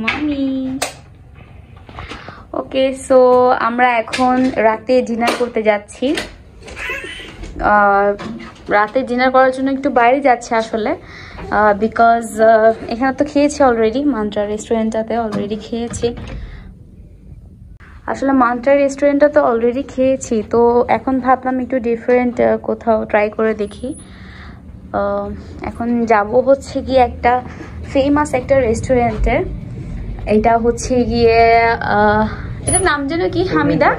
মামি। ওকে, সো আমরা এখন রাতে ডিনার করতে যাচ্ছি। রাতে ডিনার করার জন্য একটু বাইরে যাচ্ছে আসলে, বিকজ এখানে তো খেয়েছি অলরেডি, মান্ত্রা রেস্টুরেন্টটাতে অলরেডি খেয়েছি। আসলে মান্ত্রা রেস্টুরেন্টটা তো অলরেডি খেয়েছি, তো এখন ভাবলাম একটু ডিফারেন্ট কোথাও ট্রাই করে দেখি। এখন যাব হচ্ছে গিয়ে একটা ফেমাস একটা রেস্টুরেন্টে। এটা হচ্ছে গিয়ে এটার নাম যেন কি, হামিদা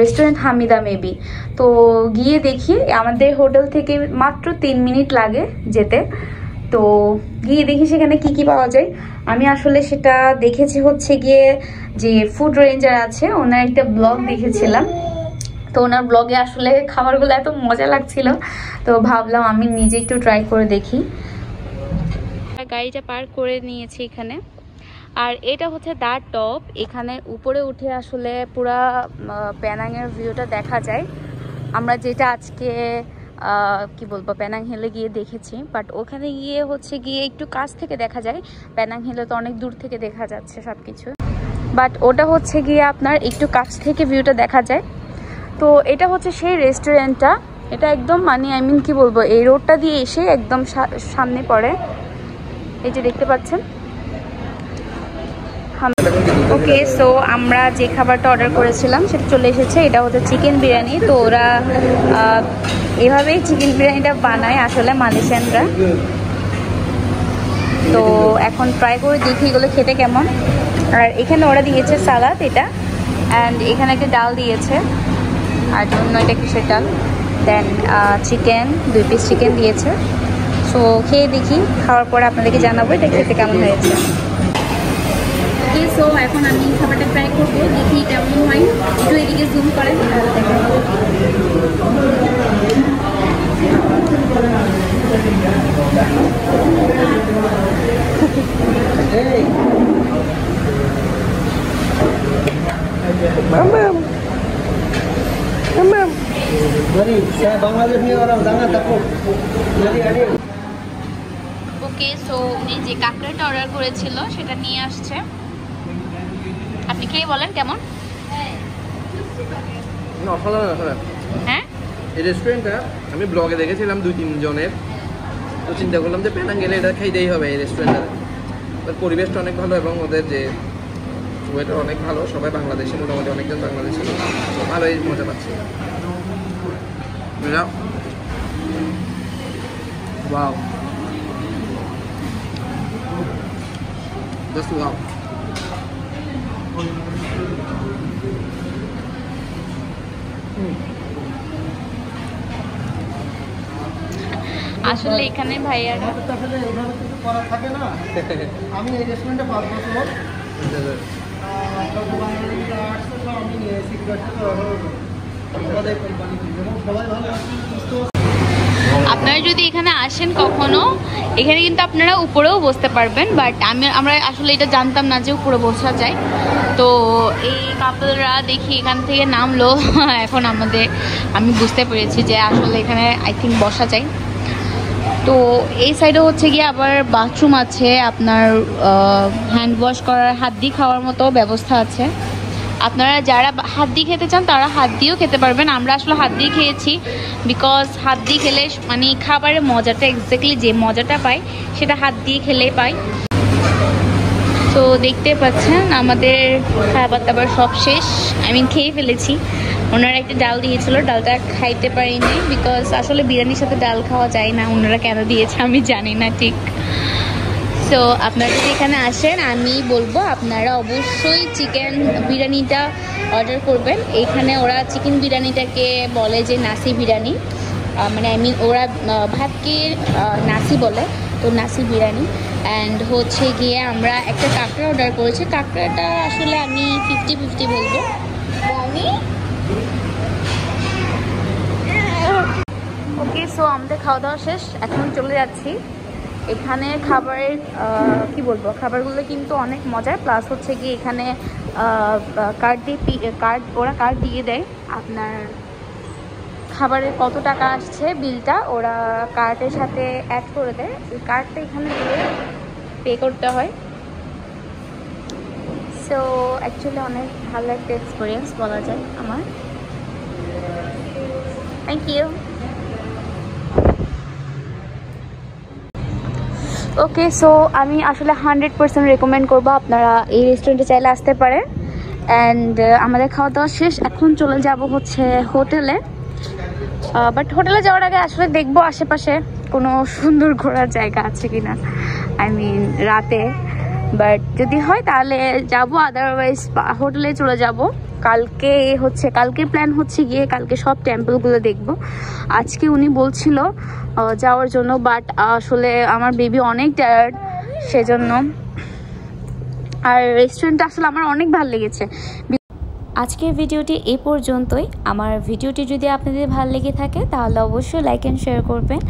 রেস্টুরেন্ট, হামিদা মেবি। তো গিয়ে দেখি, আমাদের হোটেল থেকে মাত্র 3 মিনিট লাগে যেতে। তো গিয়ে দেখি সেখানে কি কি পাওয়া যায়। আমি আসলে সেটা দেখেছি হচ্ছে গিয়ে যে ফুড রেঞ্জার আছে, ওনার একটা ব্লগ দেখেছিলাম। তো ওনার ব্লগে আসলে খাবারগুলো এত মজা লাগছিল, তো ভাবলাম আমি নিজে একটু ট্রাই করে দেখি। গাড়িটা পার্ক করে নিয়েছি এখানে। আর এটা হচ্ছে দা টপ, এখানে উপরে উঠে আসলে পুরা পেনাংয়ের ভিউটা দেখা যায়। আমরা যেটা আজকে কি বলবো পেনাং হিলে গিয়ে দেখেছি, বাট ওখানে গিয়ে হচ্ছে গিয়ে একটু কাছ থেকে দেখা যায়। পেনাং হিলে তো অনেক দূর থেকে দেখা যাচ্ছে সবকিছু, বাট ওটা হচ্ছে গিয়ে আপনার একটু কাছ থেকে ভিউটা দেখা যায়। তো এটা হচ্ছে সেই রেস্টুরেন্টটা। এটা একদম মানে কি বলবো, এই রোডটা দিয়ে এসে একদম সামনে পড়ে, এই যে দেখতে পাচ্ছেন। ওকে, সো আমরা যে খাবারটা অর্ডার করেছিলাম সেটা চলে এসেছে। এটা হচ্ছে চিকেন বিরিয়ানি। তো ওরা এভাবেই চিকেন বিরিয়ানিটা বানায় আসলে মালয়েশিয়ানরা। তো এখন ট্রাই করে দেখি এগুলো খেতে কেমন। আর এখানে ওরা দিয়েছে সালাদ এটা, অ্যান্ড এখানে একটা ডাল দিয়েছে, আর অন্য এটা কিসের ডাল, দেন চিকেন 2 পিস চিকেন দিয়েছে। সো খেয়ে দেখি, খাওয়ার পরে আপনাদেরকে জানাবো এটা খেতে কেমন হয়েছে। সো এখন আমি খাবারটা ট্রাই করবো, দেখি কেমন হয়। একটু এদিকে জুম করেন তাহলে দেখেন। ওকে, সো উনি যে কাঁকড়াটা অর্ডার করেছিল সেটা নিয়ে আসছে। আপনি খেয়ে বলেন কেমন। হ্যাঁ, এই রেস্টুরেন্টটা আমি ব্লগে দেখেছিলাম 2-3 জনের, তো চিন্তা করলাম যে পেনাং গেলে এটা খাইতেই হবে এই রেস্টুরেন্টটা। ওর পরিবেশটা অনেক ভালো এবং ওদের যে ওয়েটার অনেক ভালো, সবাই বাংলাদেশি, মোটামুটি অনেকজন বাংলাদেশি, ভালোই মজা পাচ্ছি। Wow, just wow. আসলে এখানে ভাইয়ারা আমি এই রেস্টুরেন্টে 5 বছর আপনারা যদি এখানে আসেন কখনো, এখানে কিন্তু আপনারা উপরেও বসতে পারবেন, বাট আমরা আসলে এটা জানতাম না যে উপরে বসা যায়। তো এই কাপলরা দেখি এখান থেকে নামলো, এখন আমি বুঝতে পেরেছি যে আসলে এখানে আই থিঙ্ক বসা যায়। তো এই সাইডে হচ্ছে গিয়ে আবার বাথরুম আছে, আপনার হ্যান্ড ওয়াশ করার, হাত দিয়ে খাওয়ার মতো ব্যবস্থা আছে। আপনারা যারা হাত দিয়ে খেতে চান তারা হাত দিয়েও খেতে পারবেন। আমরা আসলে হাত দিয়ে খেয়েছি, বিকজ হাত দিয়ে খেলে মানে খাবারের মজাটা এক্স্যাক্টলি যে মজাটা পাই সেটা হাত দিয়ে খেলেই পাই। তো দেখতে পাচ্ছেন আমাদের খাবার দাবার সব শেষ, খেয়ে ফেলেছি। ওনারা একটা ডাল দিয়েছিল, ডালটা খাইতে পারিনি, বিকজ আসলে বিরিয়ানির সাথে ডাল খাওয়া যায় না। ওনারা কেন দিয়েছে আমি জানি না ঠিক। সো আপনারা যদি এখানে আসেন, আমি বলবো আপনারা অবশ্যই চিকেন বিরিয়ানিটা অর্ডার করবেন। এইখানে ওরা চিকেন বিরিয়ানিটাকে বলে যে নাসি বিরিয়ানি, মানে ওরা ভাতকে নাসি বলে, তো নাসি বিরিয়ানি। অ্যান্ড হচ্ছে গিয়ে আমরা একটা কাঁকড়া অর্ডার করেছি। কাঁকড়াটা আসলে আমি 50-50 বলবো। ওকে, সো আমাদের খাওয়া দাওয়া শেষ, এখন চলে যাচ্ছি। এখানে খাবারের কি বলবো, খাবারগুলো কিন্তু অনেক মজার, প্লাস হচ্ছে কি এখানে ওরা কার্ড দিয়ে দেয় আপনার খাবারের কত টাকা আসছে বিলটা ওরা কার্ডের সাথে অ্যাড করে দেয়। এই কার্ডটা এখানে দিয়ে পে করতে হয়। সো অ্যাকচুয়ালি অনেক ভালো একটা এক্সপিরিয়েন্স বলা যায় আমার। Thank you. ওকে, সো আমি আসলে 100% রেকমেন্ড করবো আপনারা এই রেস্টুরেন্টে চাইলে আসতে পারেন। অ্যান্ড আমাদের খাওয়া দাওয়া শেষ, এখন চলে যাব হচ্ছে হোটেলে। বাট হোটেলে যাওয়ার আগে আসলে দেখবো আশেপাশে কোনো সুন্দর ঘোরার জায়গা আছে কিনা, আই মিন রাতে। বাট যদি হয় তাহলে যাব, আদারওয়াইজ হোটেলে চলে যাব। কালকের প্ল্যান হচ্ছে গিয়ে কালকে সব টেম্পলগুলো দেখব। আজকে উনি বলছিল যাওয়ার জন্য, বাট আসলে আমার বেবি অনেক টায়ার্ড সেজন্য। আর রেস্টুরেন্টটা আসলে আমার অনেক ভালো লেগেছে। আজকের ভিডিওটি এই পর্যন্তই। আমার ভিডিওটি যদি আপনাদের ভালো লেগে থাকে তাহলে অবশ্যই লাইক অ্যান্ড শেয়ার করবেন।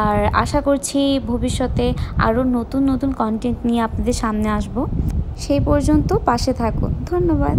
আর আশা করছি ভবিষ্যতে আরও নতুন নতুন কন্টেন্ট নিয়ে আপনাদের সামনে আসব। সেই পর্যন্ত পাশে থাকুন। ধন্যবাদ।